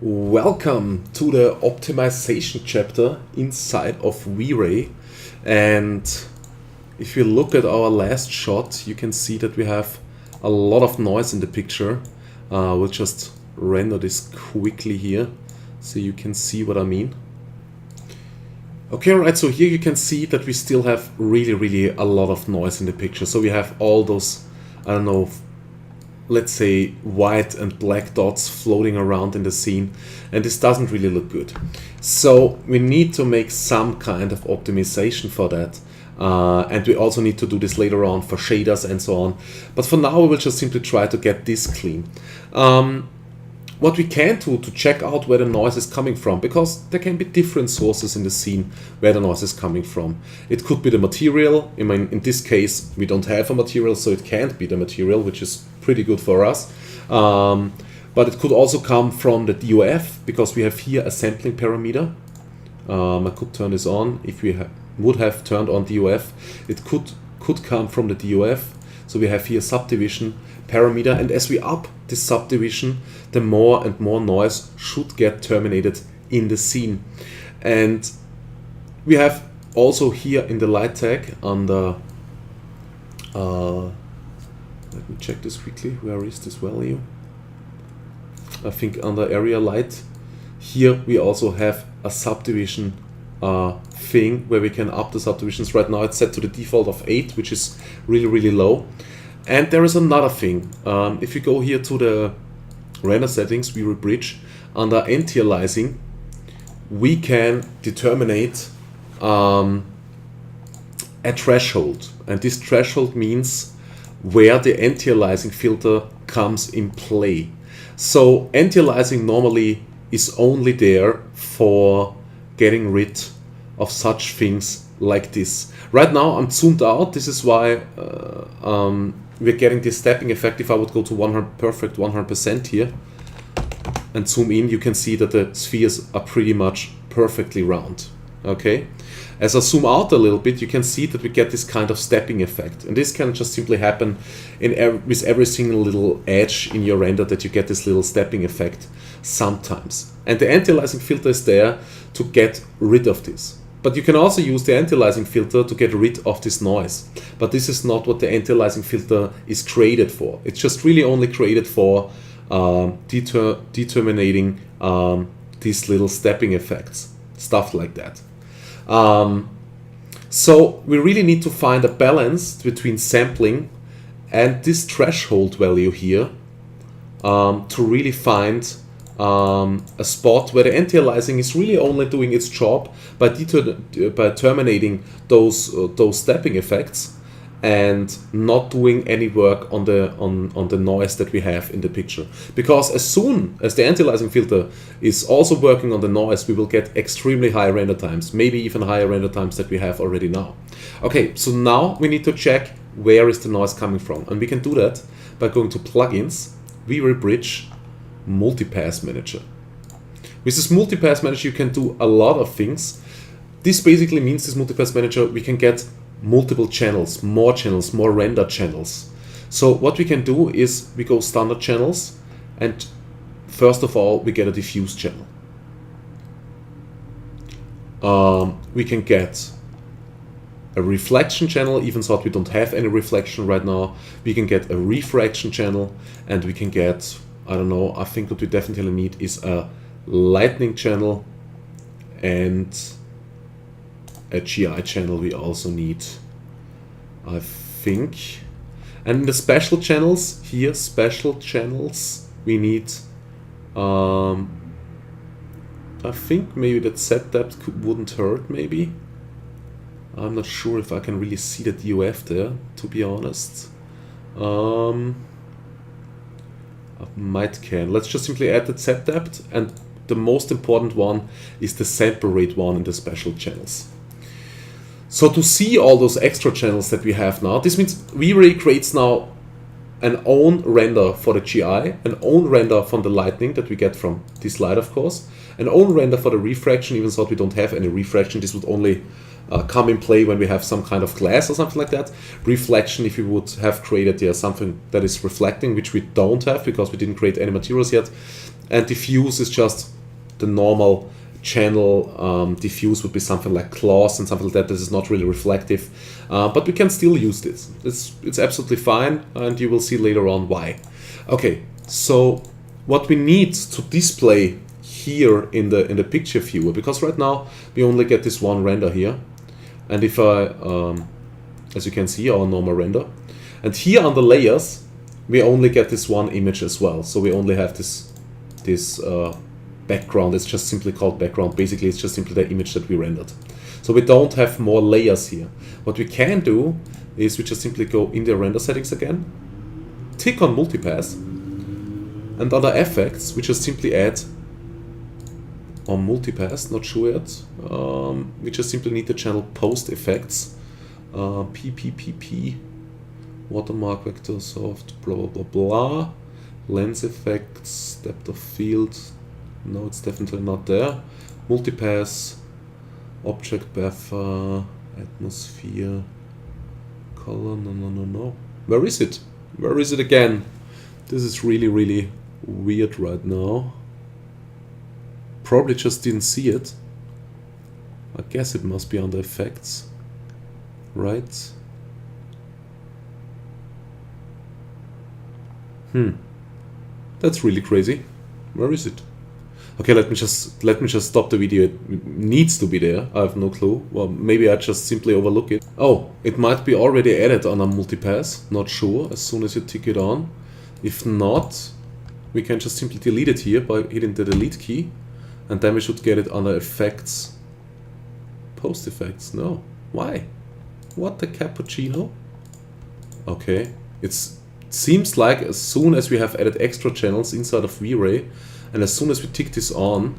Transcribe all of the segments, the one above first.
Welcome to the optimization chapter inside of V-Ray. And if you look at our last shot, you can see that we have a lot of noise in the picture. We'll just render this quickly here so you can see what I mean. Okay, alright, so here you can see that we still have really a lot of noise in the picture. So we have all those, I don't know, let's say white and black dots floating around in the scene, and this doesn't really look good. So we need to make some kind of optimization for that, and we also need to do this later on for shaders and so on. But for now we will just simply try to get this clean. What we can do to check out where the noise is coming from, because there can be different sources in the scene where the noise is coming from. It could be the material. I mean, in this case we don't have a material, so it can't be the material, which is pretty good for us. But it could also come from the DOF, because we have here a sampling parameter. I could turn this on. If we would have turned on DOF, it could come from the DOF. So we have here subdivision parameter, and as we up this subdivision, the more and more noise should get terminated in the scene. And we have also here in the light tag under let me check this quickly. Where is this value? I think under area light. Here we also have a subdivision thing where we can up the subdivisions. Right now it's set to the default of 8, which is really low. And there is another thing. If you go here to the render settings, V-Ray bridge, under anti-aliasing, we can determine a threshold. And this threshold means where the anti-aliasing filter comes in play. So anti-aliasing normally is only there for getting rid of such things like this. Right now I'm zoomed out. This is why we're getting this stepping effect. If I would go to perfect 100% here and zoom in, you can see that the spheres are pretty much perfectly round. Okay. As I zoom out a little bit, you can see that we get this kind of stepping effect, and this can just simply happen with every single little edge in your render, that you get this little stepping effect sometimes. And the anti-aliasing filter is there to get rid of this. But you can also use the anti-aliasing filter to get rid of this noise. But this is not what the anti-aliasing filter is created for. It's just really only created for determining these little stepping effects, stuff like that. So we really need to find a balance between sampling and this threshold value here to really find a spot where the anti-aliasing is really only doing its job by terminating those stepping effects and not doing any work on the noise that we have in the picture. Because as soon as the anti-aliasing filter is also working on the noise, we will get extremely high render times, maybe even higher render times that we have already now. Okay, so now we need to check where is the noise coming from, and we can do that by going to Plugins, V-Ray Bridge, Multipass Manager. With this Multipass Manager you can do a lot of things. This basically means, this Multipass Manager, we can get multiple channels, more render channels. So what we can do is we go standard channels, and first of all we get a diffuse channel. We can get a reflection channel, even though we don't have any reflection right now. We can get a refraction channel, and we can get, I don't know, I think what we definitely need is a lightning channel, and a GI channel we also need, I think. And in the special channels here, we need, I think maybe that set depth wouldn't hurt, maybe. I'm not sure if I can really see the DOF there, to be honest. I might can. Let's just simply add the set depth, and the most important one is the sample rate one in the special channels. So to see all those extra channels that we have now, this means V-Ray creates now an own render for the GI, an own render from the lightning that we get from this light, of course, an own render for the refraction, even though we don't have any refraction. This would only come in play when we have some kind of glass or something like that. Reflection, if we would have created here something that is reflecting, which we don't have because we didn't create any materials yet. And diffuse is just the normal channel diffuse would be something like gloss and something like that. This is not really reflective, but we can still use this. It's absolutely fine, and you will see later on why. Okay, so what we need to display here in the picture viewer, because right now we only get this one render here, and if I, as you can see, our normal render, and here on the layers we only get this one image as well. So we only have this background. It's just simply called background. Basically, it's just simply the image that we rendered. So we don't have more layers here. What we can do is we just simply go in the render settings again, tick on multipass, and under effects we just simply add on multipass, not sure yet, we just simply need the channel post effects, PPPP, watermark, vector, soft, blah blah blah blah, lens effects, depth of field, no, it's definitely not there, multipass, object buffer, atmosphere, color, no. Where is it? Where is it again? This is really weird right now. Probably just didn't see it. I guess it must be under effects, right? That's really crazy. Where is it? Okay, let me just stop the video. It needs to be there. I have no clue. Well, maybe I just simply overlook it. Oh, it might be already added on a multipass. Not sure. As soon as you tick it on. If not, we can just simply delete it here by hitting the delete key, and then we should get it under effects. Post effects. No. Why? What the cappuccino? Okay. It seems like as soon as we have added extra channels inside of V-Ray, and as soon as we tick this on,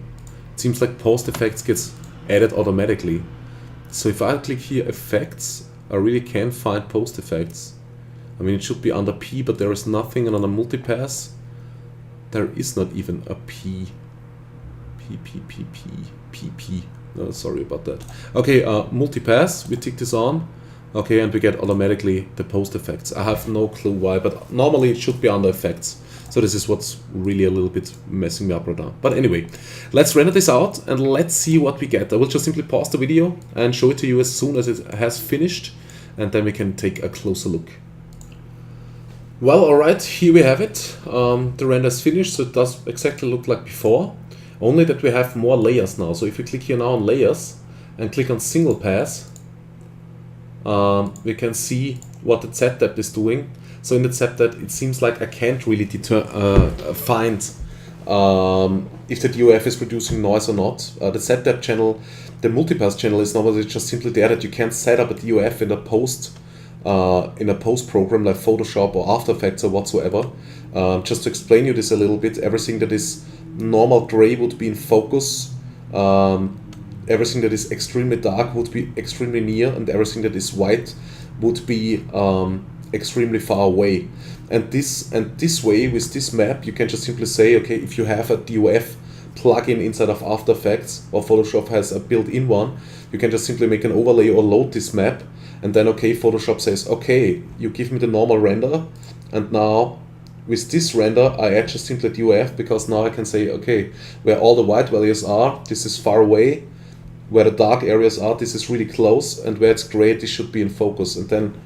it seems like post effects gets added automatically. So if I click here effects, I really can't find post effects. I mean, it should be under P, but there is nothing, and under multipass there is not even a P. P. No, sorry about that. Okay, multipass, we tick this on. Okay, and we get automatically the post effects. I have no clue why, but normally it should be under effects. So this is what's really a little bit messing me up right now. But anyway, let's render this out and let's see what we get. I will just simply pause the video and show it to you as soon as it has finished, and then we can take a closer look. Well, alright, here we have it. The render is finished, so it does exactly look like before, only that we have more layers now. So if we click here now on layers and click on single pass, we can see what the Z depth is doing. So in the Z depth, it seems like I can't really find if the DOF is producing noise or not. The Z depth channel, the multipass channel, is normally just simply there that you can set up a DOF in a post program like Photoshop or After Effects or whatsoever. Just to explain you this a little bit, everything that is normal gray would be in focus. Everything that is extremely dark would be extremely near, and everything that is white would be extremely far away. And this way, with this map, you can just simply say, okay, if you have a DOF plugin inside of After Effects, or Photoshop has a built-in one, you can just simply make an overlay or load this map, and then okay, Photoshop says, okay, you give me the normal render, and now with this render I add just simply DOF, because now I can say, okay, where all the white values are, this is far away, where the dark areas are, this is really close, and where it's gray, this should be in focus. And then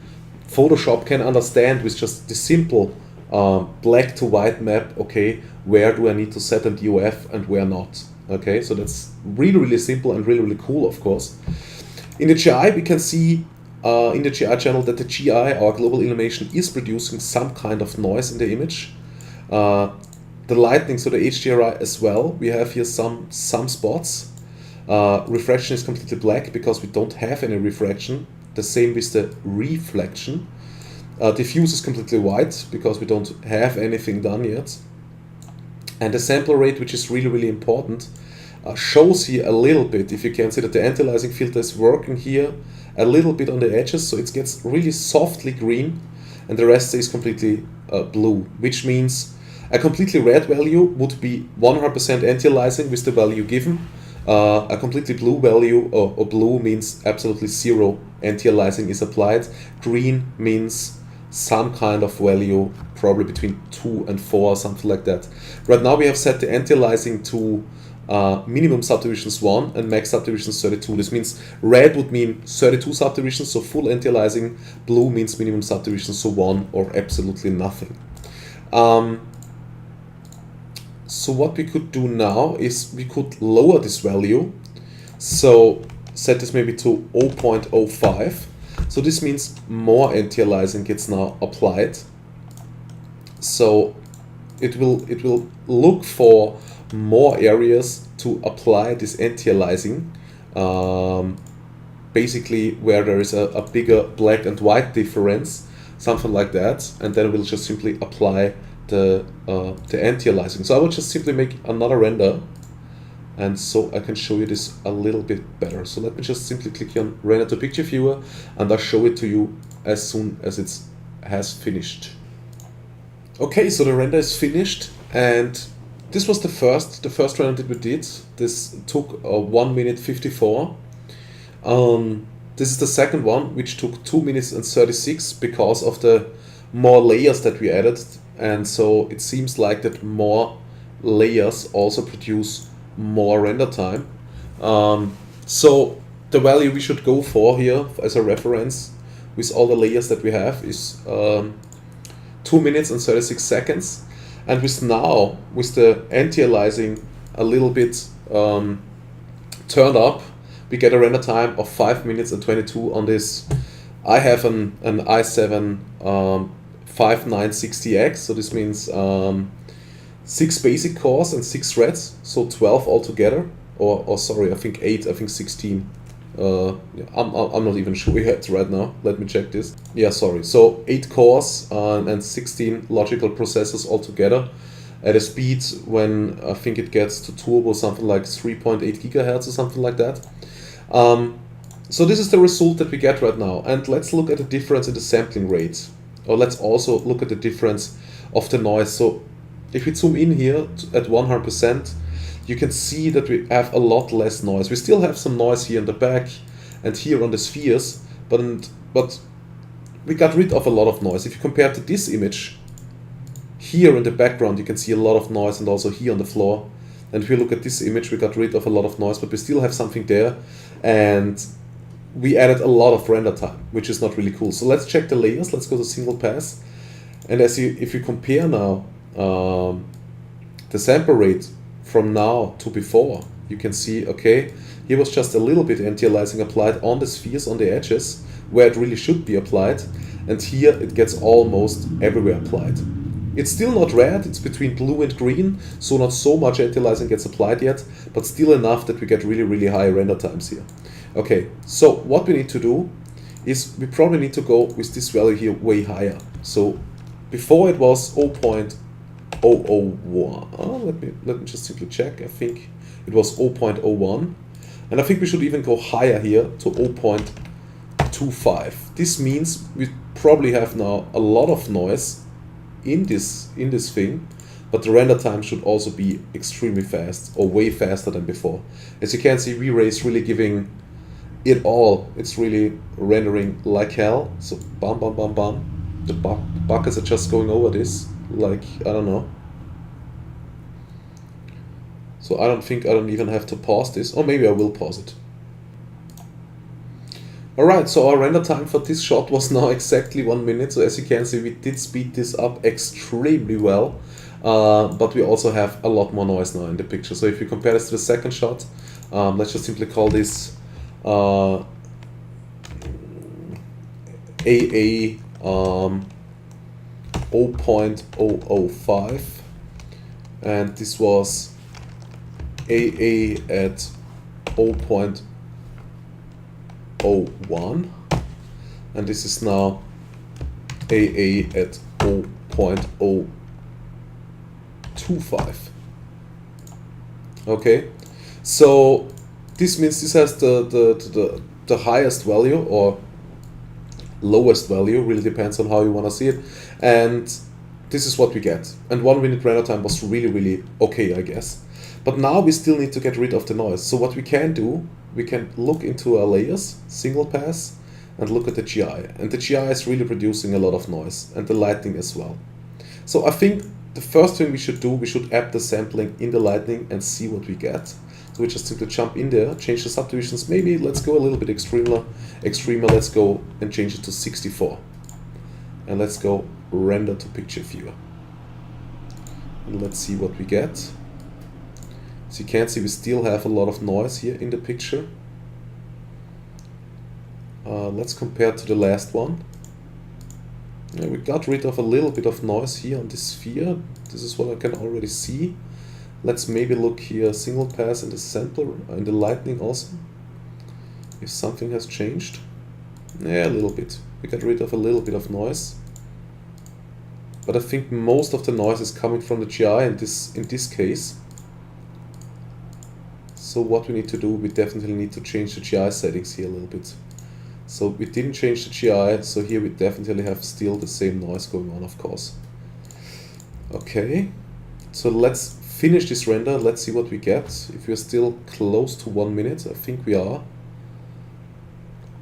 Photoshop can understand with just the simple black to white map, okay, where do I need to set a DOF and where not. Okay, so that's really simple and really cool, of course. In the GI, we can see in the GI channel that the GI, our global illumination, is producing some kind of noise in the image. The lightning, so the HDRI as well, we have here some spots. Refraction is completely black because we don't have any refraction. The same with the reflection. Diffuse is completely white because we don't have anything done yet. And the sample rate, which is really important, shows here a little bit. If you can see that the anti-aliasing filter is working here a little bit on the edges, so it gets really softly green, and the rest is completely blue, which means a completely red value would be 100% anti-aliasing with the value given. A completely blue value, or blue, means absolutely zero anti-aliasing is applied. Green means some kind of value, probably between 2 and 4, something like that. Right now we have set the anti-aliasing to minimum subdivisions 1 and max subdivisions 32. This means red would mean 32 subdivisions, so full anti-aliasing. Blue means minimum subdivisions, so 1 or absolutely nothing. So what we could do now is we could lower this value. So set this maybe to 0.05. So this means more anti-aliasing gets now applied. So it will look for more areas to apply this anti-aliasing, basically where there is a bigger black and white difference, something like that, and then we'll just simply apply the anti-aliasing. So I will just simply make another render, and so I can show you this a little bit better. So let me just simply click on Render to Picture Viewer, and I'll show it to you as soon as it has finished. Okay, so the render is finished, and this was the first render that we did. This took 1 minute 54. This is the second one, which took 2 minutes and 36 because of the more layers that we added, and so it seems like that more layers also produce more render time. So the value we should go for here as a reference with all the layers that we have is 2 minutes and 36 seconds. And with the anti-aliasing a little bit turned up, we get a render time of 5 minutes and 22 on this. I have an i7 5960X, so this means 6 basic cores and 6 threads, so 12 altogether, or sorry, I think 8, I think 16. I'm not even sure yet right now. Let me check this. Yeah, sorry. So 8 cores and 16 logical processors altogether at a speed when I think it gets to turbo something like 3.8 gigahertz or something like that. So this is the result that we get right now. And let's look at the difference in the sampling rate. Or let's also look at the difference of the noise. So if we zoom in here at 100%, you can see that we have a lot less noise. We still have some noise here in the back and here on the spheres, but we got rid of a lot of noise. If you compare to this image, here in the background you can see a lot of noise, and also here on the floor. And if you look at this image, we got rid of a lot of noise, but we still have something there, and we added a lot of render time, which is not really cool. So let's check the layers. Let's go to single pass, and if you compare now the sample rate from now to before, you can see, okay, here was just a little bit anti-aliasing applied on the spheres, on the edges, where it really should be applied, and here it gets almost everywhere applied. It's still not red, it's between blue and green, so not so much anti-aliasing gets applied yet, but still enough that we get really, really high render times here. Okay, so what we need to do is we probably need to go with this value here way higher. So before it was 0.001. Let me just simply check. I think it was 0.01, and I think we should even go higher here to 0.25. This means we probably have now a lot of noise in this thing, but the render time should also be extremely fast, or way faster than before. As you can see, V-Ray is really giving it all. It's really rendering like hell. So bam, bam, bam, bam. The buckets are just going over this, like, I don't know. So I don't even have to pause this, or maybe I will pause it. Alright, so our render time for this shot was now exactly 1 minute. So as you can see, we did speed this up extremely well, but we also have a lot more noise now in the picture. So if you compare this to the second shot, let's just simply call this AA 0.005, and this was AA at 0.01, and this is now AA at 0.025. Okay, so this means this has the highest value or lowest value, really depends on how you want to see it, and this is what we get. And 1 minute render time was really, really okay, I guess. But now we still need to get rid of the noise. So what we can do, we can look into our layers, single pass, and look at the GI. And the GI is really producing a lot of noise, and the lighting as well. So I think the first thing we should do, we should add the sampling in the lighting and see what we get. So we just simply jump in there, change the subdivisions. Maybe let's go a little bit extremer. Let's go and change it to 64. And let's go render to picture viewer. And let's see what we get. So you can see we still have a lot of noise here in the picture. Let's compare to the last one. Yeah, we got rid of a little bit of noise here on this sphere. This is what I can already see. Let's maybe look here, single pass in the sampler, in the lightning also. If something has changed. Yeah, a little bit. We got rid of a little bit of noise. But I think most of the noise is coming from the GI in this case. So what we need to do, we definitely need to change the GI settings here a little bit. So we didn't change the GI, so here we definitely have still the same noise going on, of course. Okay, so let's finish this render, let's see what we get. If we're still close to 1 minute, I think we are.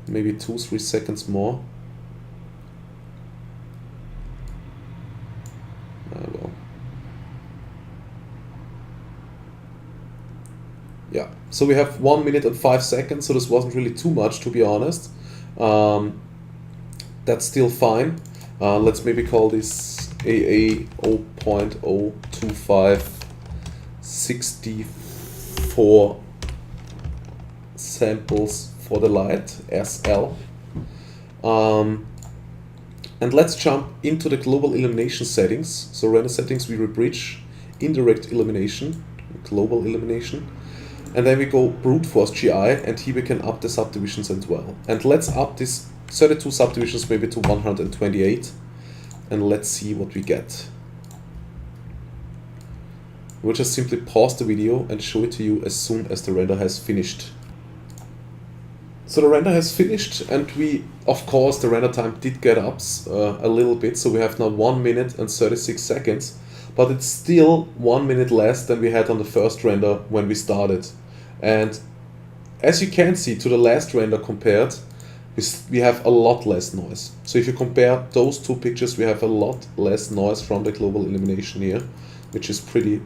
Maybe 2-3 seconds more. Well. Yeah, so we have 1 minute and 5 seconds, so this wasn't really too much, to be honest. That's still fine. Let's maybe call this AA 0.025 64 samples for the light, SL. And let's jump into the global illumination settings. So render settings, we rebridge, indirect illumination, global illumination. And then we go brute force GI, and here we can up the subdivisions as well. And let's up this 32 subdivisions maybe to 128, and let's see what we get. We'll just simply pause the video and show it to you as soon as the render has finished. So the render has finished, and we, of course, the render time did get up a little bit, so we have now 1 minute and 36 seconds. But it's still 1 minute less than we had on the first render when we started. And as you can see, to the last render compared, we have a lot less noise. So if you compare those two pictures, we have a lot less noise from the global illumination here, which is pretty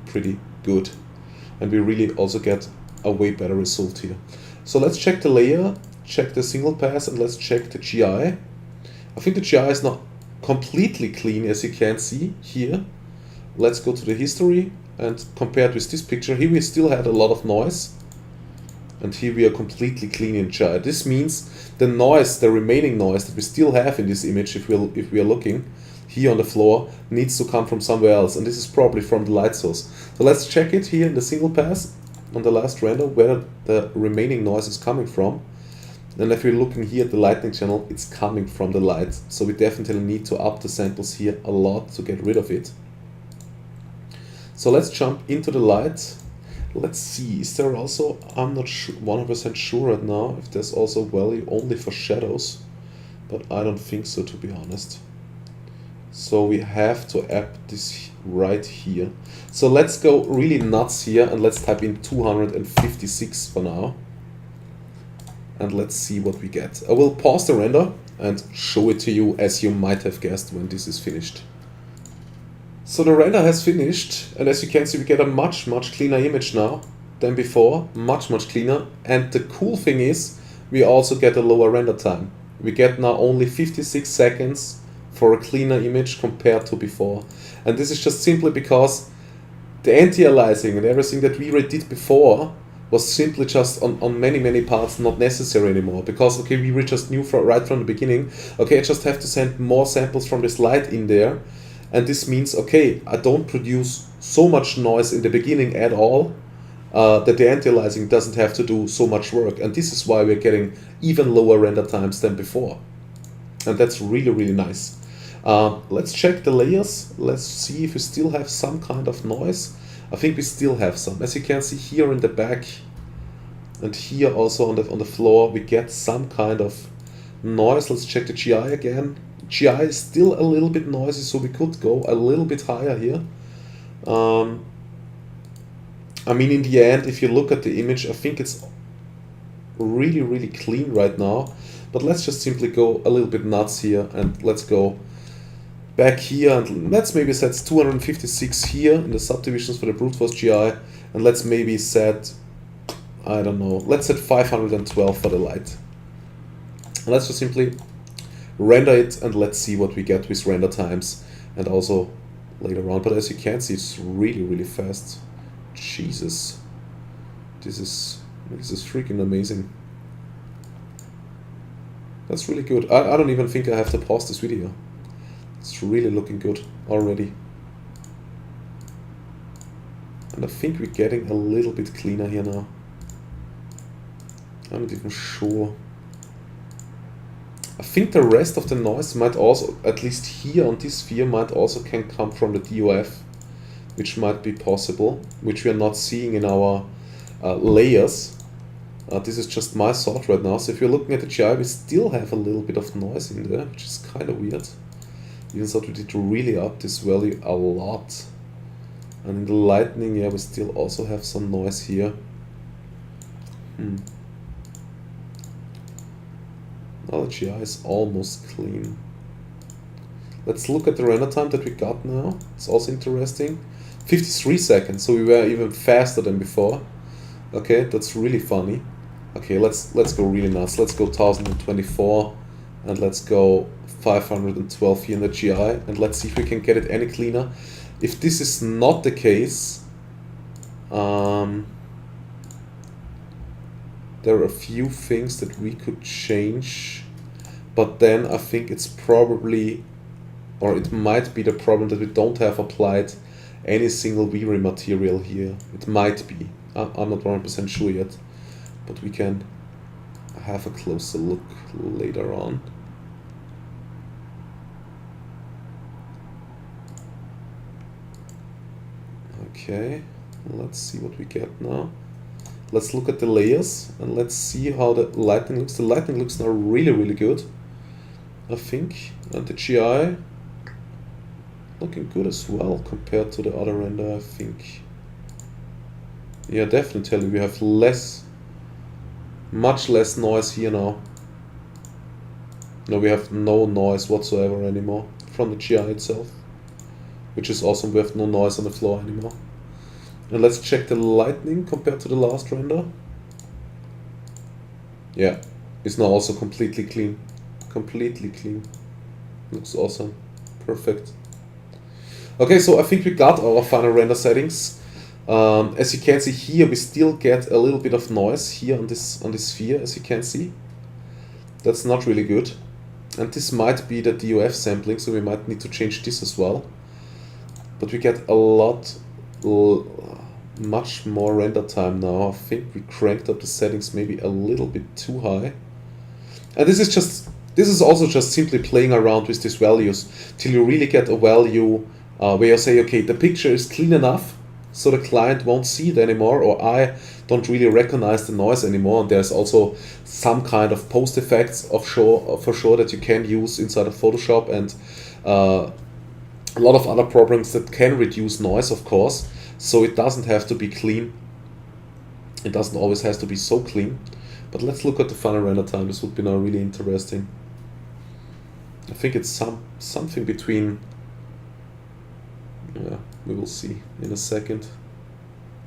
good. And we really also get a way better result here. So let's check the layer, check the single pass, and let's check the GI. I think the GI is not completely clean, as you can see here. Let's go to the history and compared with this picture, here we still had a lot of noise, and here we are completely clean in GI. This means the noise, the remaining noise that we still have in this image, if we are looking here on the floor, needs to come from somewhere else, and this is probably from the light source. So let's check it here in the single pass on the last render, where the remaining noise is coming from. And if we're looking here at the lightning channel, it's coming from the light. So we definitely need to up the samples here a lot to get rid of it. So let's jump into the light. Let's see, is there also, I'm not 100% sure right now, if there's also value only for shadows, but I don't think so, to be honest. So we have to add this right here. So let's go really nuts here, and let's type in 256 for now. And let's see what we get. I will pause the render and show it to you, as you might have guessed, when this is finished. So the render has finished, and as you can see, we get a much cleaner image now than before, much cleaner. And the cool thing is, we also get a lower render time. We get now only 56 seconds for a cleaner image compared to before. And this is just simply because the anti-aliasing and everything that we did before was simply just on many parts not necessary anymore. Because, okay, we just knew right from the beginning, okay, I just have to send more samples from this light in there. And this means, okay, I don't produce so much noise in the beginning at all, that the anti-aliasing doesn't have to do so much work. And this is why we're getting even lower render times than before. And that's really nice. Let's check the layers. Let's see if we still have some kind of noise. I think we still have some. As you can see here in the back, and here also on the floor, we get some kind of noise. Let's check the GI again. GI is still a little bit noisy, so we could go a little bit higher here. I mean, in the end, if you look at the image, I think it's really clean right now. But let's just simply go a little bit nuts here, and let's go back here, and let's maybe set 256 here in the subdivisions for the brute force GI, and let's maybe set, I don't know, let's set 512 for the light. And let's just simply render it, and let's see what we get with render times and also later on. But as you can see, it's really, really fast. Jesus, this is freaking amazing. That's really good. I don't even think I have to pause this video. It's really looking good already. And I think we're getting a little bit cleaner here now. I'm not even sure. I think the rest of the noise might also, at least here on this sphere, might also can come from the DOF, which might be possible, which we are not seeing in our layers. This is just my thought right now. So if you're looking at the GI, we still have a little bit of noise in there, which is kind of weird. Even though we did really up this value a lot. And in the lightning, yeah, we still also have some noise here. Now the GI is almost clean. Let's look at the render time that we got now. It's also interesting. 53 seconds, so we were even faster than before. Okay, that's really funny. Okay, let's go really nuts. Let's go 1024 and let's go 512 here in the GI, and let's see if we can get it any cleaner. If this is not the case, there are a few things that we could change, but then I think it's probably, or it might be the problem that we don't have applied any single V-Ray material here. It might be. I'm not 100% sure yet, but we can have a closer look later on. Okay, let's see what we get now. Let's look at the layers and let's see how the lighting looks. The lighting looks now really, really good, I think. And the GI looking good as well compared to the other render, I think. Yeah, definitely we have much less noise here now. No, we have no noise whatsoever anymore from the GI itself, which is awesome. We have no noise on the floor anymore. And let's check the lightning compared to the last render. Yeah, it's now also completely clean. Completely clean. Looks awesome. Perfect. Okay, so I think we got our final render settings. As you can see here, we still get a little bit of noise here on this sphere, as you can see. That's not really good. And this might be the DOF sampling, so we might need to change this as well. But we get much more render time now. I think we cranked up the settings maybe a little bit too high. And this is also just simply playing around with these values till you really get a value where you say, okay, the picture is clean enough so the client won't see it anymore, or I don't really recognize the noise anymore. And there's also some kind of post effects for sure that you can use inside of Photoshop, and a lot of other programs that can reduce noise, of course. So it doesn't have to be clean. It doesn't always have to be so clean. But let's look at the final render time. This would be now really interesting. I think it's something between, yeah, we will see in a second.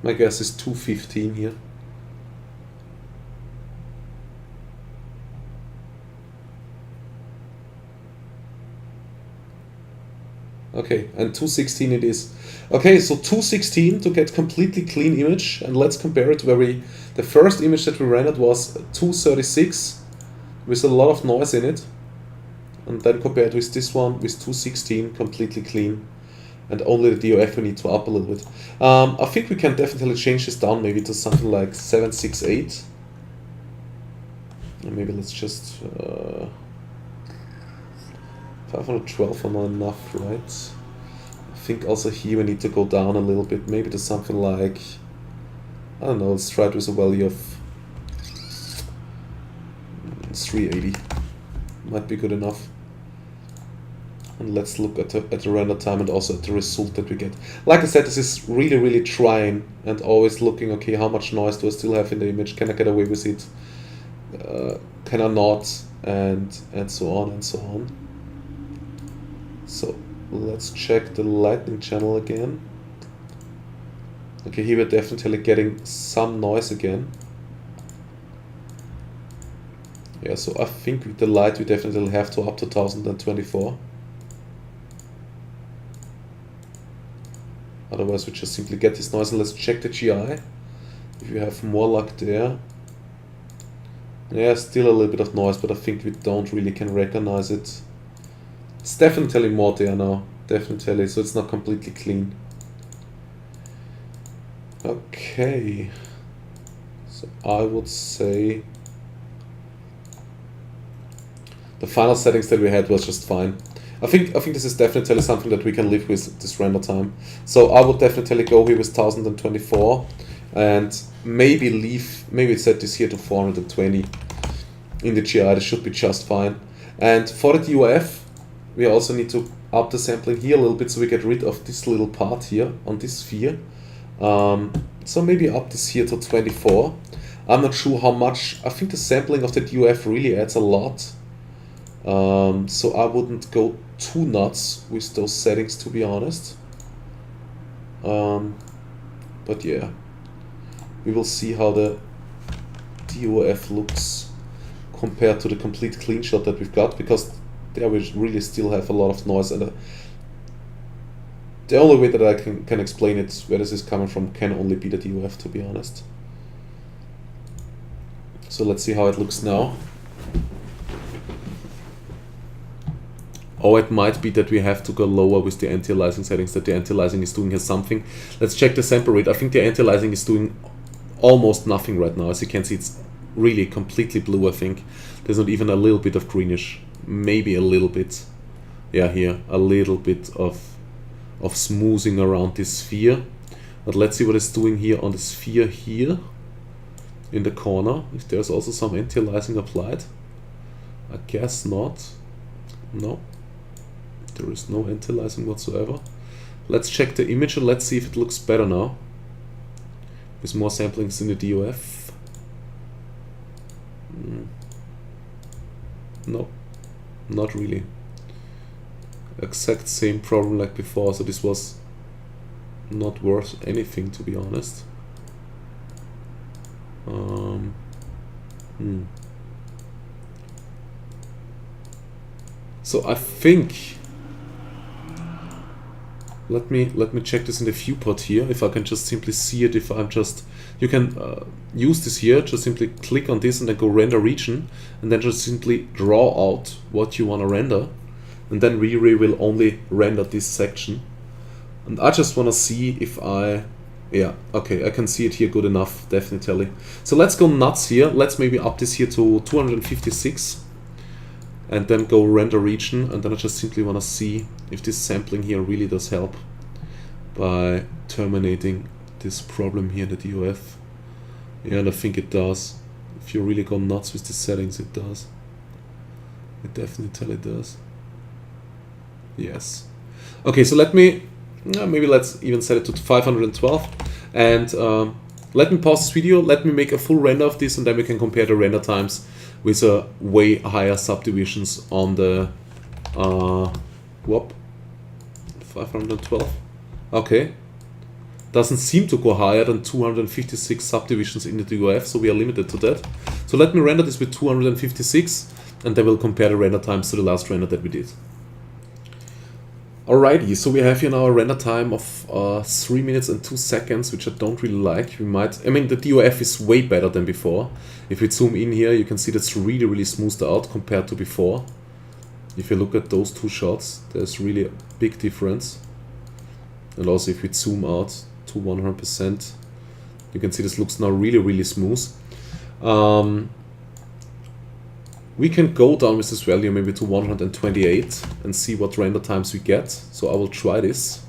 My guess is 215 here. Okay, and 216 it is. Okay, so 216 to get completely clean image, and let's compare it where the first image that we rendered was 236 with a lot of noise in it, and then compared with this one with 216 completely clean, and only the DOF we need to up a little bit. I think we can definitely change this down maybe to something like 768. And maybe let's just 512 are not enough, right? I think also here we need to go down a little bit, maybe to something like, I don't know, let's try it with a value of 380. Might be good enough. And let's look at the render time and also at the result that we get. Like I said, this is really, really trying and always looking, okay, how much noise do I still have in the image? Can I get away with it? Can I not? and so on and so on. So let's check the lightning channel again. Okay, here we're definitely getting some noise again. Yeah, so I think with the light we definitely have to up to 1024. Otherwise we just simply get this noise. And let's check the GI. If you have more luck there. Yeah, still a little bit of noise, but I think we don't really can recognize it. It's definitely more there now. Definitely, so it's not completely clean. Okay. So I would say the final settings that we had was just fine. I think this is definitely something that we can live with, this render time. So I would definitely go here with 1024 and maybe set this here to 420 in the GI. This should be just fine. And for the DOF, we also need to up the sampling here a little bit so we get rid of this little part here on this sphere. So maybe up this here to 24. I'm not sure how much. I think the sampling of the DOF really adds a lot. So I wouldn't go too nuts with those settings, to be honest. But yeah, we will see how the DOF looks compared to the complete clean shot that we've got, because there we really still have a lot of noise, and the only way that I can explain it, where this is coming from, can only be the DOF, to be honest. So let's see how it looks now. Or it might be that we have to go lower with the anti-aliasing settings, that the anti-aliasing is doing here something. Let's check the sample rate. I think the anti-aliasing is doing almost nothing right now. As you can see, it's really completely blue, I think. There's not even a little bit of greenish. Maybe a little bit. Yeah, here, a little bit of smoothing around this sphere. But let's see what it's doing here on the sphere here in the corner. If there's also some anti-aliasing applied. I guess not. No. There is no anti-aliasing whatsoever. Let's check the image and let's see if it looks better now. With more samplings in the DOF. No, not really. Exact same problem like before, so this was not worth anything, to be honest. So I think, let me check this in the viewport here, if I can just simply see it. If I'm just, you can use this here, just simply click on this and then go render region, and then just simply draw out what you want to render, and then V-Ray will only render this section. And I just want to see if yeah, okay, I can see it here good enough, definitely. So let's go nuts here. Let's maybe up this here to 256. And then go render region, and then I just simply want to see if this sampling here really does help by terminating this problem here in the DOF. Yeah, and I think it does. If you really go nuts with the settings, it does. It definitely does. Yes. Okay, so let me, maybe let's even set it to 512, and let me pause this video, let me make a full render of this, and then we can compare the render times with a way higher subdivisions on the 512. Okay, doesn't seem to go higher than 256 subdivisions in the DOF, so we are limited to that. So let me render this with 256, and then we'll compare the render times to the last render that we did. Alrighty, so we have here now a render time of 3 minutes and 2 seconds, which I don't really like. We might, I mean, the DOF is way better than before. If we zoom in here, you can see that's really smoothed out compared to before. If you look at those two shots, there's really a big difference. And also if we zoom out to 100%, you can see this looks now really smooth. We can go down with this value maybe to 128 and see what render times we get. So I will try this.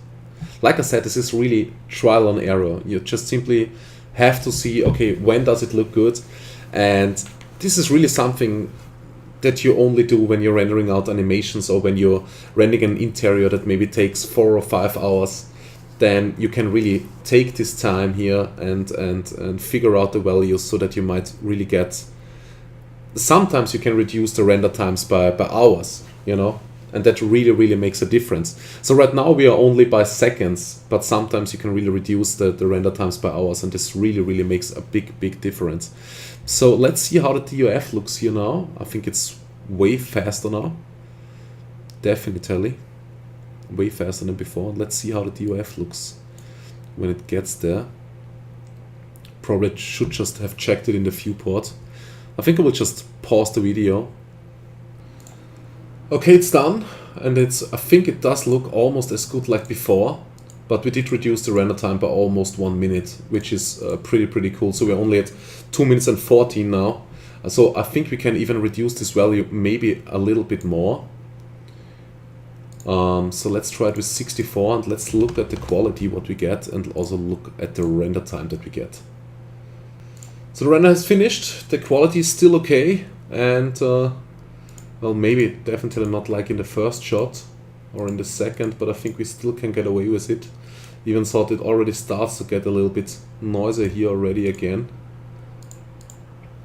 Like I said, this is really trial and error. You just simply have to see, okay, when does it look good? And this is really something that you only do when you're rendering out animations, or when you're rendering an interior that maybe takes 4 or 5 hours. Then you can really take this time here and figure out the values so that you might really get sometimes you can reduce the render times by hours, you know, and that really makes a difference. So right now we are only by seconds, but sometimes you can really reduce the render times by hours, and this really makes a big difference. So let's see how the DOF looks here now. I think it's way faster now. Definitely way faster than before. Let's see how the DOF looks when it gets there. Probably should just have checked it in the viewport. I think I will just pause the video. Okay, it's done, and I think it does look almost as good like before, but we did reduce the render time by almost 1 minute, which is pretty cool. So we're only at 2 minutes and 14 now. So I think we can even reduce this value maybe a little bit more. So let's try it with 64, and let's look at the quality what we get, and also look at the render time that we get. So the render has finished, the quality is still okay, and well, maybe definitely not like in the first shot or in the second, but I think we still can get away with it. Even though it already starts to get a little bit noisy here already again.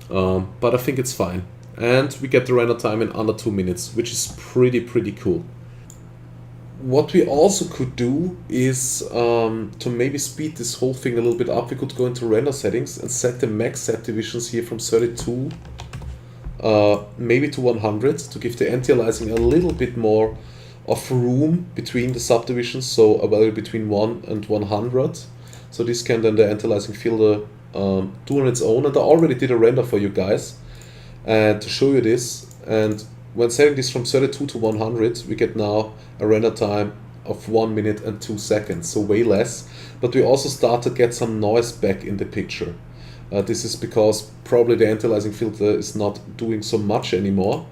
But I think it's fine. And we get the render time in under 2 minutes, which is pretty cool. What we also could do is to maybe speed this whole thing a little bit up. We could go into render settings and set the max subdivisions here from 32 maybe to 100 to give the anti-aliasing a little bit more of room between the subdivisions, so a value between 1 and 100. So this can then the anti-aliasing filter do on its own, and I already did a render for you guys to show you this. And when setting this from 32 to 100, we get now a render time of 1 minute and 2 seconds, so way less. But we also start to get some noise back in the picture. This is because probably the anti-aliasing filter is not doing so much anymore.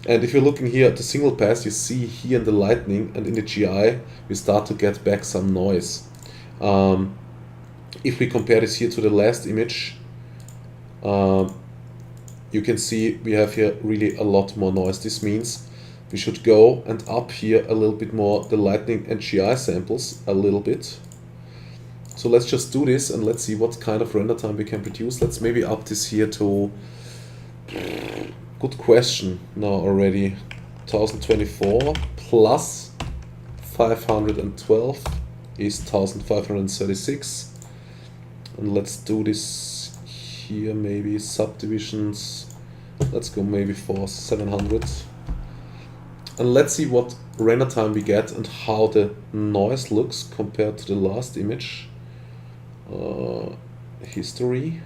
And if you're looking here at the single pass, you see here in the lightning and in the GI, we start to get back some noise. If we compare this here to the last image, you can see we have here really a lot more noise. This means we should go and up here a little bit more the lightning and GI samples a little bit. So let's just do this and let's see what kind of render time we can produce. Let's maybe up this here to, good question now already, 1024 plus 512 is 1536. And let's do this here, maybe subdivisions, let's go maybe for 700. And let's see what render time we get and how the noise looks compared to the last image. History,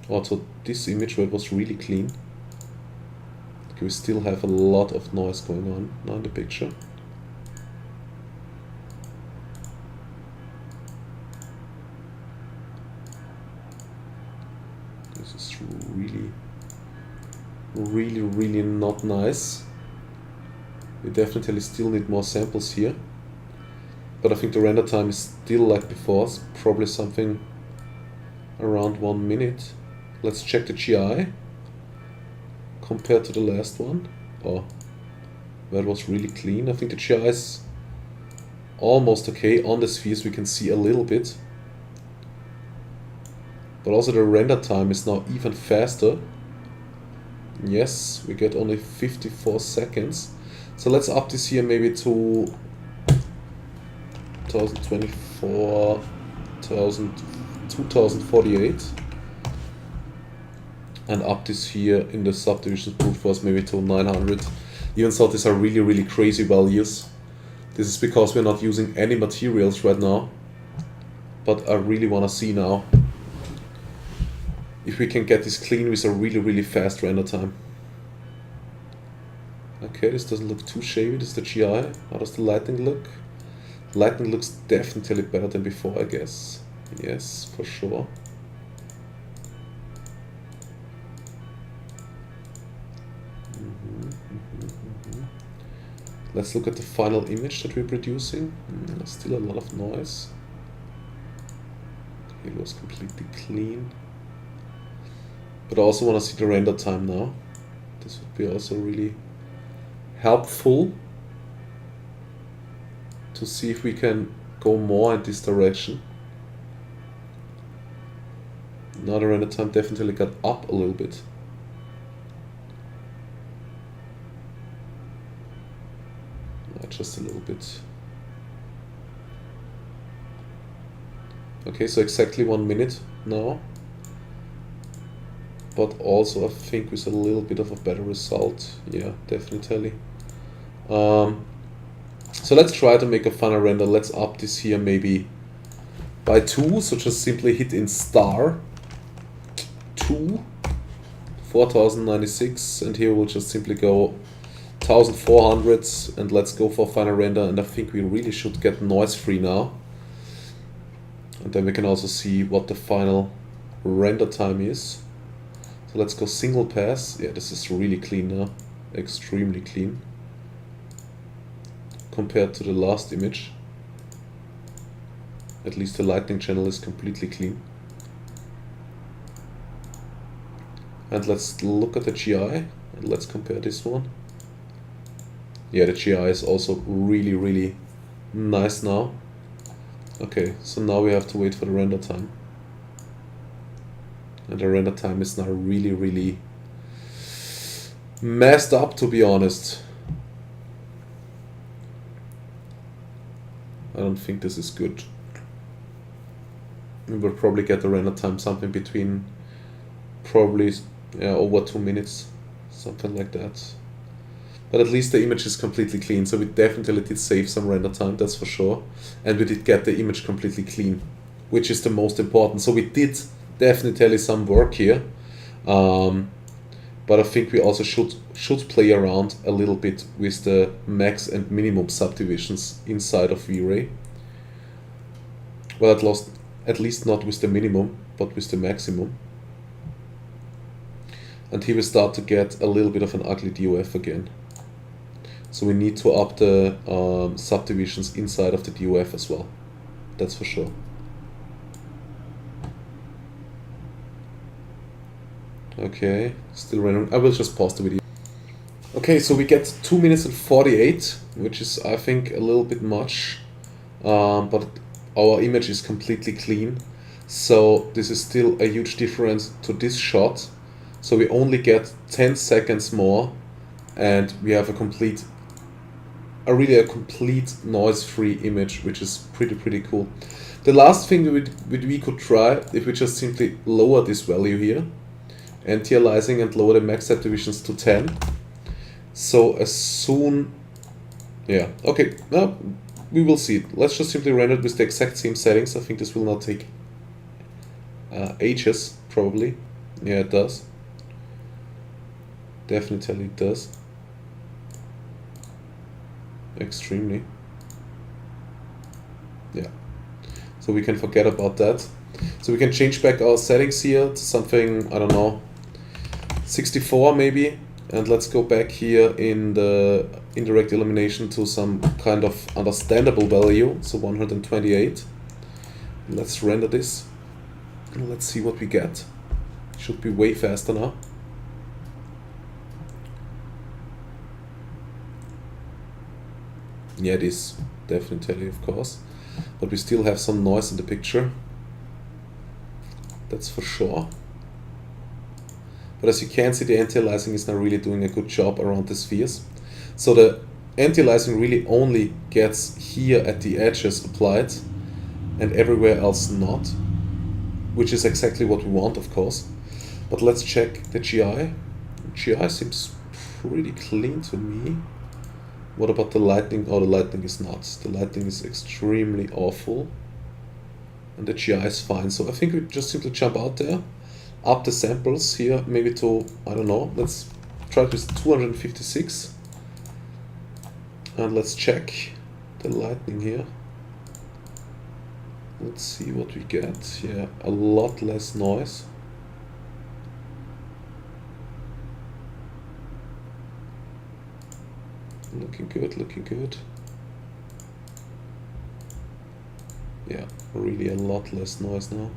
also this image where it was really clean. We still have a lot of noise going on now in the picture. This is really not nice. We definitely still need more samples here. But I think the render time is still like before, it's probably something around 1 minute. Let's check the GI compared to the last one. Oh, that was really clean. I think the GI is almost okay. On the spheres we can see a little bit. But also the render time is now even faster. Yes, we get only 54 seconds. So let's up this here maybe to 2024, 2048, and up this here in the subdivisions brute force maybe to 900. Even though these are really crazy values. This is because we're not using any materials right now, but I really want to see now if we can get this clean with a really fast render time. Okay, this doesn't look too shady. This is the GI. How does the lighting look? Lightning looks definitely better than before, I guess. Yes, for sure. Let's look at the final image that we're producing. Still a lot of noise. It was completely clean. But I also want to see the render time now. This would be also really helpful to see if we can go more in this direction. Now the render time definitely got up a little bit. bit. Okay, so exactly 1 minute now. But also I think with a little bit of a better result. Yeah, definitely. So let's try to make a final render. Let's up this here maybe by 2. So just simply hit in star 2, 4096, and here we'll just simply go 1400, and let's go for final render. And I think we really should get noise free now. And then we can also see what the final render time is. So let's go single pass. Yeah, this is really clean now, extremely clean compared to the last image. At least the lighting channel is completely clean. And let's look at the GI and let's compare this one. Yeah, the GI is also really, really nice now. Okay, so now we have to wait for the render time. And the render time is now really, really messed up, to be honest. I don't think this is good. We will probably get the render time something between probably over 2 minutes, something like that. But at least the image is completely clean, so we definitely did save some render time, that's for sure. And we did get the image completely clean, which is the most important. So we did definitely some work here, but I think we also should play around a little bit with the max and minimum subdivisions inside of V-Ray. Well, at least not with the minimum, but with the maximum. And here we start to get a little bit of an ugly DOF again. So we need to up the subdivisions inside of the DOF as well. That's for sure. Okay, still rendering. I will just pause the video. Okay, so we get 2 minutes and 48, which is, I think, a little bit much. But our image is completely clean. So this is still a huge difference to this shot. So we only get 10 seconds more, and we have a complete noise-free image, which is pretty cool. The last thing we could try, if we just simply lower this value here, anti-aliasing, and lower the max subdivisions to 10. So as soon, yeah, okay, now we will see. Let's just simply render it with the exact same settings. I think this will not take ages, probably. Yeah, it does. Definitely it does. Extremely. Yeah. So we can forget about that. So we can change back our settings here to something, I don't know, 64 maybe. And let's go back here in the indirect illumination to some kind of understandable value, so 128. Let's render this. And let's see what we get. It should be way faster now. Yeah, it is, definitely, of course. But we still have some noise in the picture. That's for sure. But as you can see, the anti-aliasing is now really doing a good job around the spheres. So the anti-aliasing really only gets here at the edges applied and everywhere else not, which is exactly what we want, of course. But let's check the GI. GI seems pretty clean to me. What about the lighting? Oh, the lighting is nuts. The lighting is extremely awful. And the GI is fine. So I think we just simply jump out there, up the samples here, maybe to, I don't know, let's try it with 256. And let's check the lighting here. Let's see what we get. Yeah, a lot less noise. Looking good, looking good. Yeah, really a lot less noise now.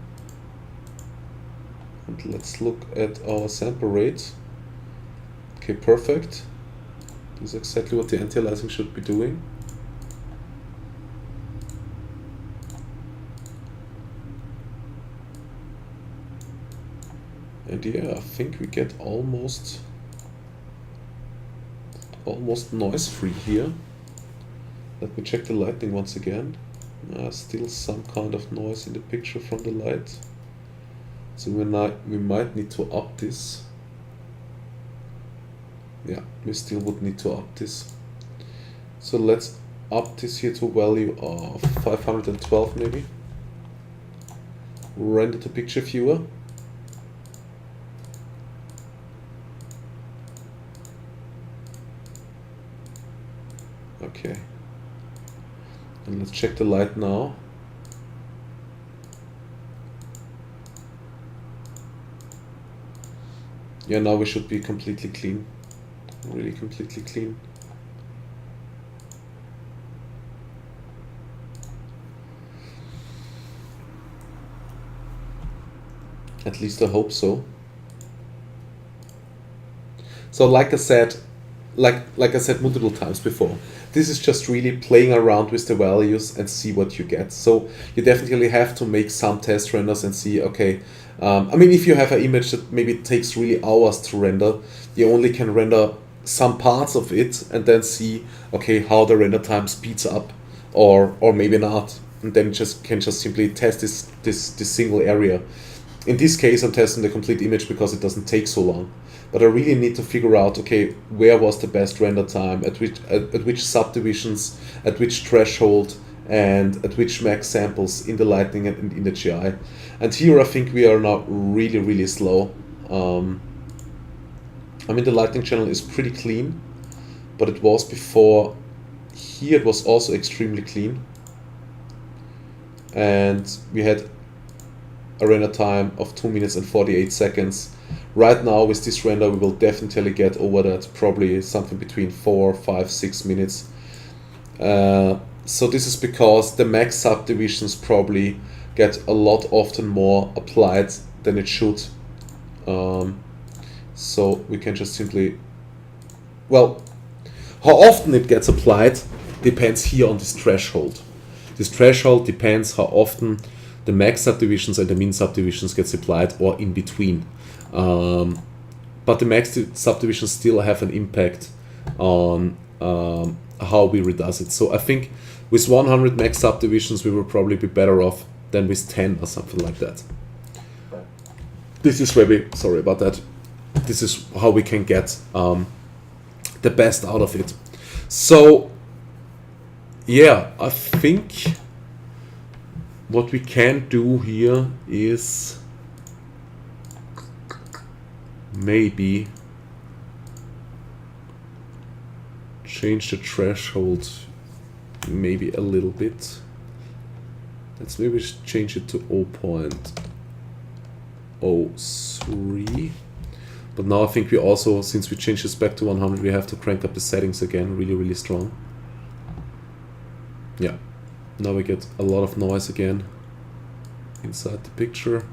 And let's look at our sample rate. Okay, perfect. This is exactly what the anti-aliasing should be doing. And yeah, I think we get almost noise free here. Let me check the lighting once again. Still some kind of noise in the picture from the light. So we might need to up this. Yeah, we still would need to up this. So let's up this here to a value of 512 maybe. Render to picture viewer. Okay. And let's check the light now. Yeah, now we should be completely clean. Really completely clean. At least I hope so. So like I said, like I said multiple times before, this is just really playing around with the values and see what you get. So you definitely have to make some test renders and see, okay, I mean, if you have an image that maybe takes really hours to render, you only can render some parts of it and then see, okay, how the render time speeds up or maybe not. And then can just simply test this single area. In this case, I'm testing the complete image because it doesn't take so long. But I really need to figure out, okay, where was the best render time, at which subdivisions, at which threshold, and at which max samples in the lighting and in the GI. And here I think we are now really, really slow. I mean, the lighting channel is pretty clean, but it was before. Here it was also extremely clean. And we had a render time of 2 minutes and 48 seconds. Right now with this render we will definitely get over that, probably something between 4, 5, 6 minutes. So this is because the max subdivisions probably get a lot often more applied than it should. So we can just simply, well, how often it gets applied depends here on this threshold. This threshold depends how often the max subdivisions and the min subdivisions gets applied or in between. But the max subdivisions still have an impact on how we redoes it. So I think with 100 max subdivisions we will probably be better off than with 10 or something like that. This is where we, sorry about that, this is how we can get the best out of it. So yeah, I think what we can do here is maybe change the threshold maybe a little bit. Let's maybe change it to 0.03. But now I think we also, since we changed this back to 100, we have to crank up the settings again really, really strong. Yeah, now we get a lot of noise again inside the picture.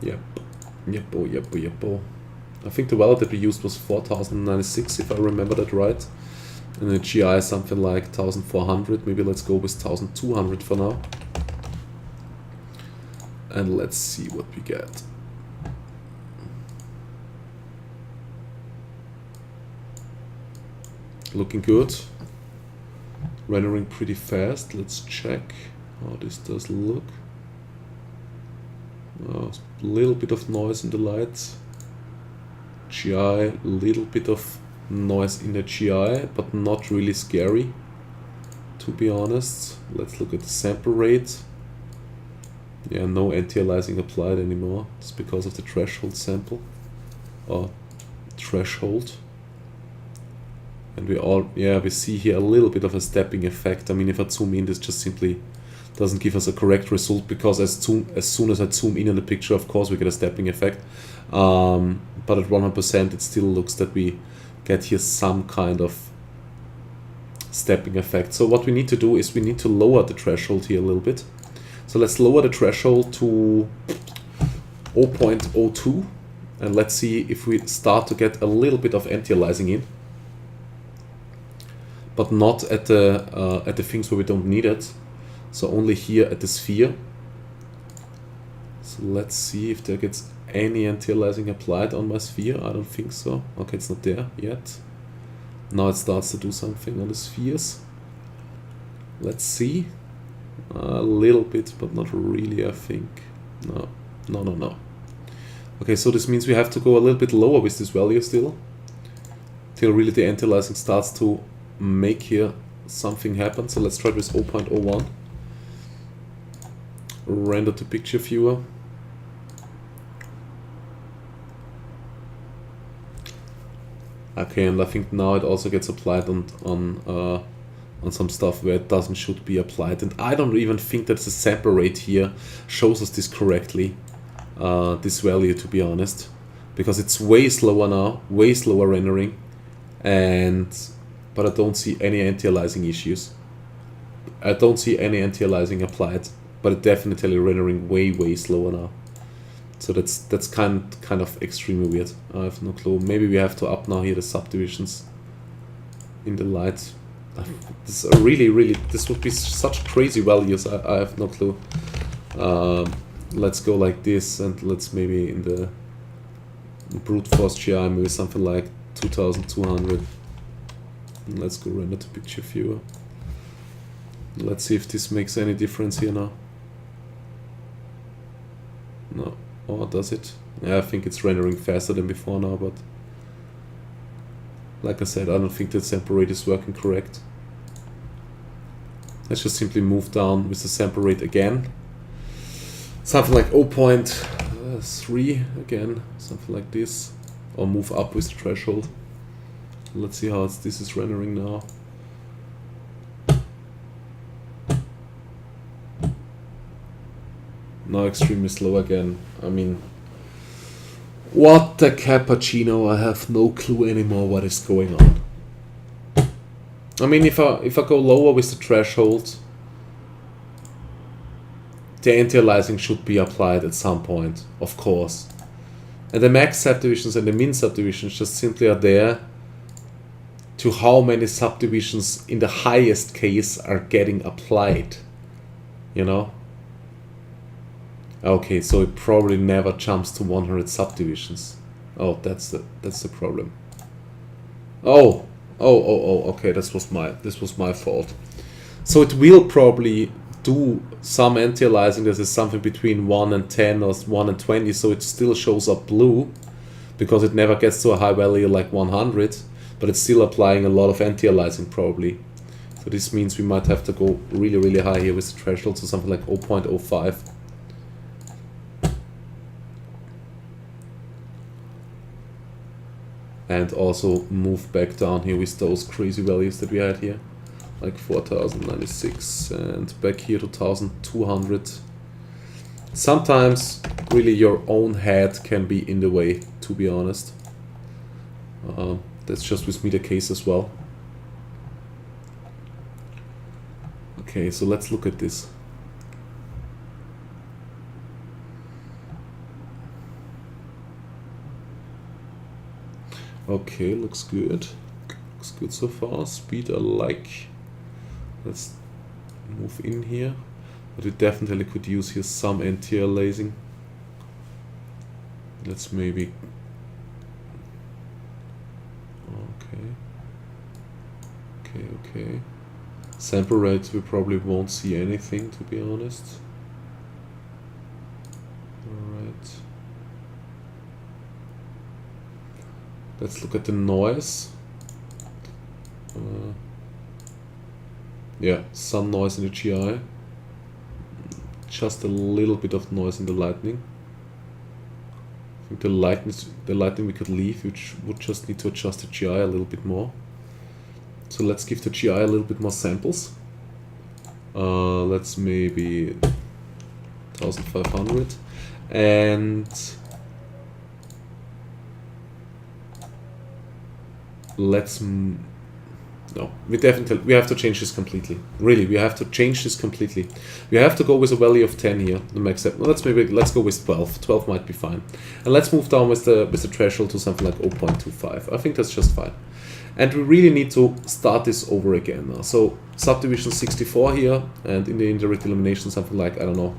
Yep, yep-o, yep-o, yep-o. I think the value that we used was 4096, if I remember that right. And the GI something like 1400, maybe let's go with 1200 for now. And let's see what we get. Looking good. Rendering pretty fast. Let's check how this does look. A little bit of noise in the lights. GI, little bit of noise in the GI, but not really scary, to be honest. Let's look at the sample rate. Yeah, no anti-aliasing applied anymore. It's because of the threshold sample or threshold. And we see here a little bit of a stepping effect. I mean, if I zoom in, this just simply doesn't give us a correct result, because as soon as I zoom in the picture, of course we get a stepping effect. But at 100% it still looks that we get here some kind of stepping effect. So what we need to do is we need to lower the threshold here a little bit. So let's lower the threshold to 0.02 and let's see if we start to get a little bit of anti-aliasing in, but not at the things where we don't need it. So only here at the sphere. So let's see if there gets any anti-aliasing applied on my sphere. I don't think so. Okay, it's not there yet. Now it starts to do something on the spheres. Let's see. A little bit, but not really, I think. No. Okay, so this means we have to go a little bit lower with this value still, till really the anti-aliasing starts to make here something happen. So let's try with 0.01. Render to picture viewer. Okay, and I think now it also gets applied on some stuff where it doesn't should be applied. And I don't even think that the sample rate here shows us this correctly, this value, to be honest, because it's way slower now, way slower rendering, but I don't see any anti-aliasing issues. I don't see any anti-aliasing applied, but it definitely rendering way slower now. So that's kind of extremely weird. I have no clue. Maybe we have to up now here the subdivisions in the light. This really this would be such crazy values. I have no clue. Let's go like this, and let's maybe in the brute force GI maybe something like 2200. And let's go render to picture viewer. Let's see if this makes any difference here now. No. Oh, does it? Yeah, I think it's rendering faster than before now, but like I said, I don't think the sample rate is working correct. Let's just simply move down with the sample rate again. Something like 0.3 again, something like this. Or move up with the threshold. Let's see how this is rendering now. Now extremely slow again. I mean, what the cappuccino? I have no clue anymore what is going on. I mean, if I go lower with the threshold, the anti-aliasing should be applied at some point, of course. And the max subdivisions and the min subdivisions just simply are there to how many subdivisions in the highest case are getting applied, you know? Okay, so it probably never jumps to 100 subdivisions. Oh, that's the problem. Oh, okay, this was my fault. So it will probably do some anti-aliasing that is something between 1 and 10 or 1 and 20, so it still shows up blue because it never gets to a high value like 100, but it's still applying a lot of anti-aliasing probably. So this means we might have to go really high here with the threshold, so something like 0.05. And also move back down here with those crazy values that we had here, like 4096 and back here to 1200. Sometimes really your own head can be in the way, to be honest. That's just with me the case as well. Okay, so let's look at this. Okay, looks good. Looks good so far. Speed I like. Let's move in here. But we definitely could use here some anti-aliasing. Let's maybe... Okay. Sample rate we probably won't see anything, to be honest. Alright. Let's look at the noise. Yeah, some noise in the GI. Just a little bit of noise in the lightning. I think the lightning we could leave, which would just need to adjust the GI a little bit more. So let's give the GI a little bit more samples. Let's maybe 1500 and let's no, we have to change this completely. Really, we have to change this completely. We have to go with a value of 10 here, the max. Let's go with 12. 12 might be fine. And let's move down with the threshold to something like 0.25. I think that's just fine. And we really need to start this over again now. So subdivision 64 here, and in the indirect elimination something like, I don't know.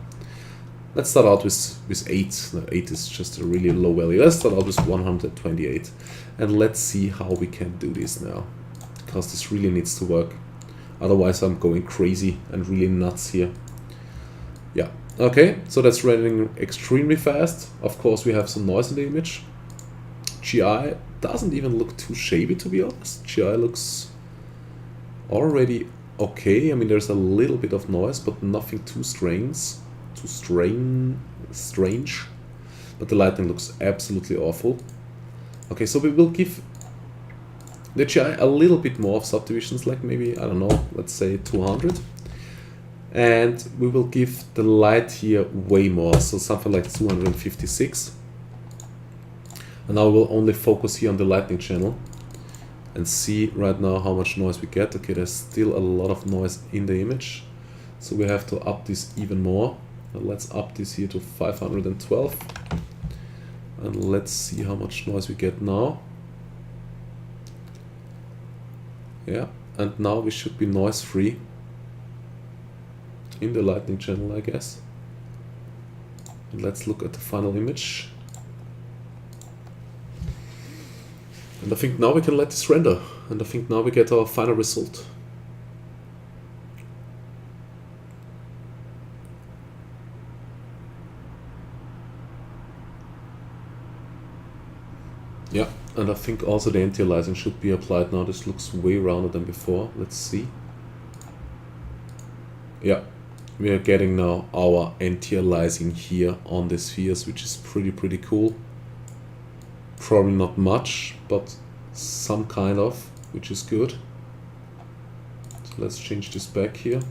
Let's start out with 8. No, 8 is just a really low value. Let's start out with 128. And let's see how we can do this now. because this really needs to work. Otherwise I'm going crazy and really nuts here. Yeah, okay, so that's rendering extremely fast. Of course we have some noise in the image. GI doesn't even look too shabby, to be honest. GI looks already okay. I mean, there's a little bit of noise, but nothing too strange. But the lighting looks absolutely awful. Okay, so we will give the GI a little bit more of subdivisions, like maybe, I don't know, let's say 200. And we will give the light here way more, so something like 256. And now we'll only focus here on the lighting channel and see right now how much noise we get. Okay, there's still a lot of noise in the image, so we have to up this even more. And let's up this here to 512. And let's see how much noise we get now. Yeah, and now we should be noise free in the lighting channel, I guess. And let's look at the final image. And I think now we can let this render, and I think now we get our final result. Yeah, and I think also the anti-aliasing should be applied now. This looks way rounder than before. Let's see. Yeah, we are getting now our anti-aliasing here on the spheres, which is pretty cool. Probably not much, but some kind of, which is good. So let's change this back here.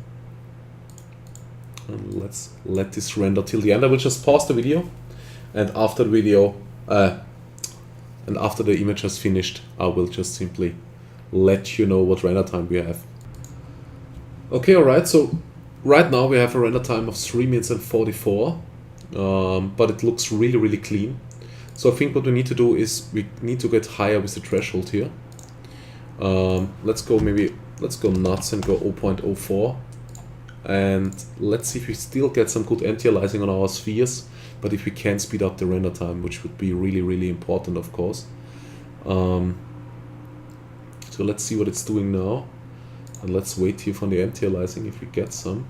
And let's let this render till the end. I will just pause the video, and after the video, and after the image has finished, I will just simply let you know what render time we have. Okay, alright, so right now we have a render time of 3 minutes and 44, but it looks really clean. So I think what we need to do is we need to get higher with the threshold here. Let's go nuts and go 0.04. And let's see if we still get some good anti-aliasing on our spheres, but if we can speed up the render time, which would be really important, of course. So let's see what it's doing now. And let's wait here for the anti-aliasing if we get some.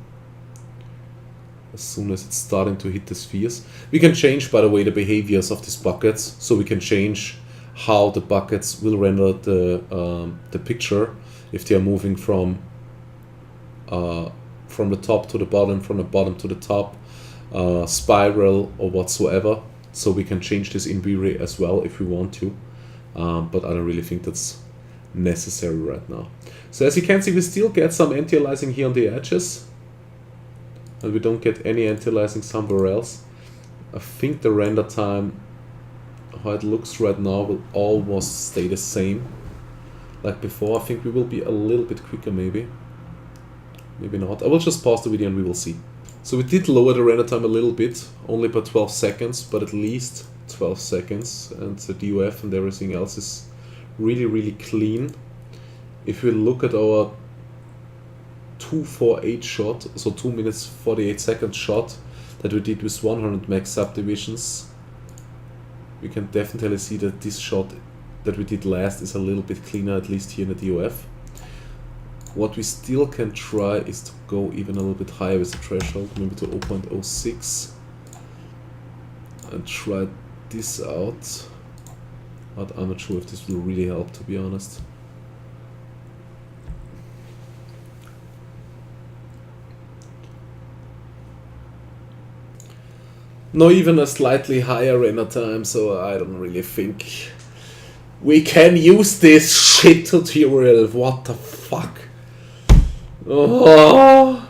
As soon as it's starting to hit the spheres. We can change, by the way, the behaviors of these buckets. So we can change how the buckets will render the picture if they are moving from the top to the bottom, from the bottom to the top, spiral or whatsoever. So we can change this in V-Ray as well if we want to. But I don't really think that's necessary right now. So as you can see, we still get some anti-aliasing here on the edges. And we don't get any anti-aliasing somewhere else. I think the render time, how it looks right now, will almost stay the same like before. I think we will be a little bit quicker maybe. Maybe not. I will just pause the video and we will see. So we did lower the render time a little bit, only by 12 seconds, but at least 12 seconds. And the DOF and everything else is really clean. If we look at our 248 shot, so 2 minutes 48 seconds shot that we did with 100 max subdivisions, we can definitely see that this shot that we did last is a little bit cleaner, at least here in the DOF. What we still can try is to go even a little bit higher with the threshold, maybe to 0.06, and try this out, but I'm not sure if this will really help, to be honest. Not even a slightly higher render time, so I don't really think we can use this shit tutorial. What the fuck? Oh.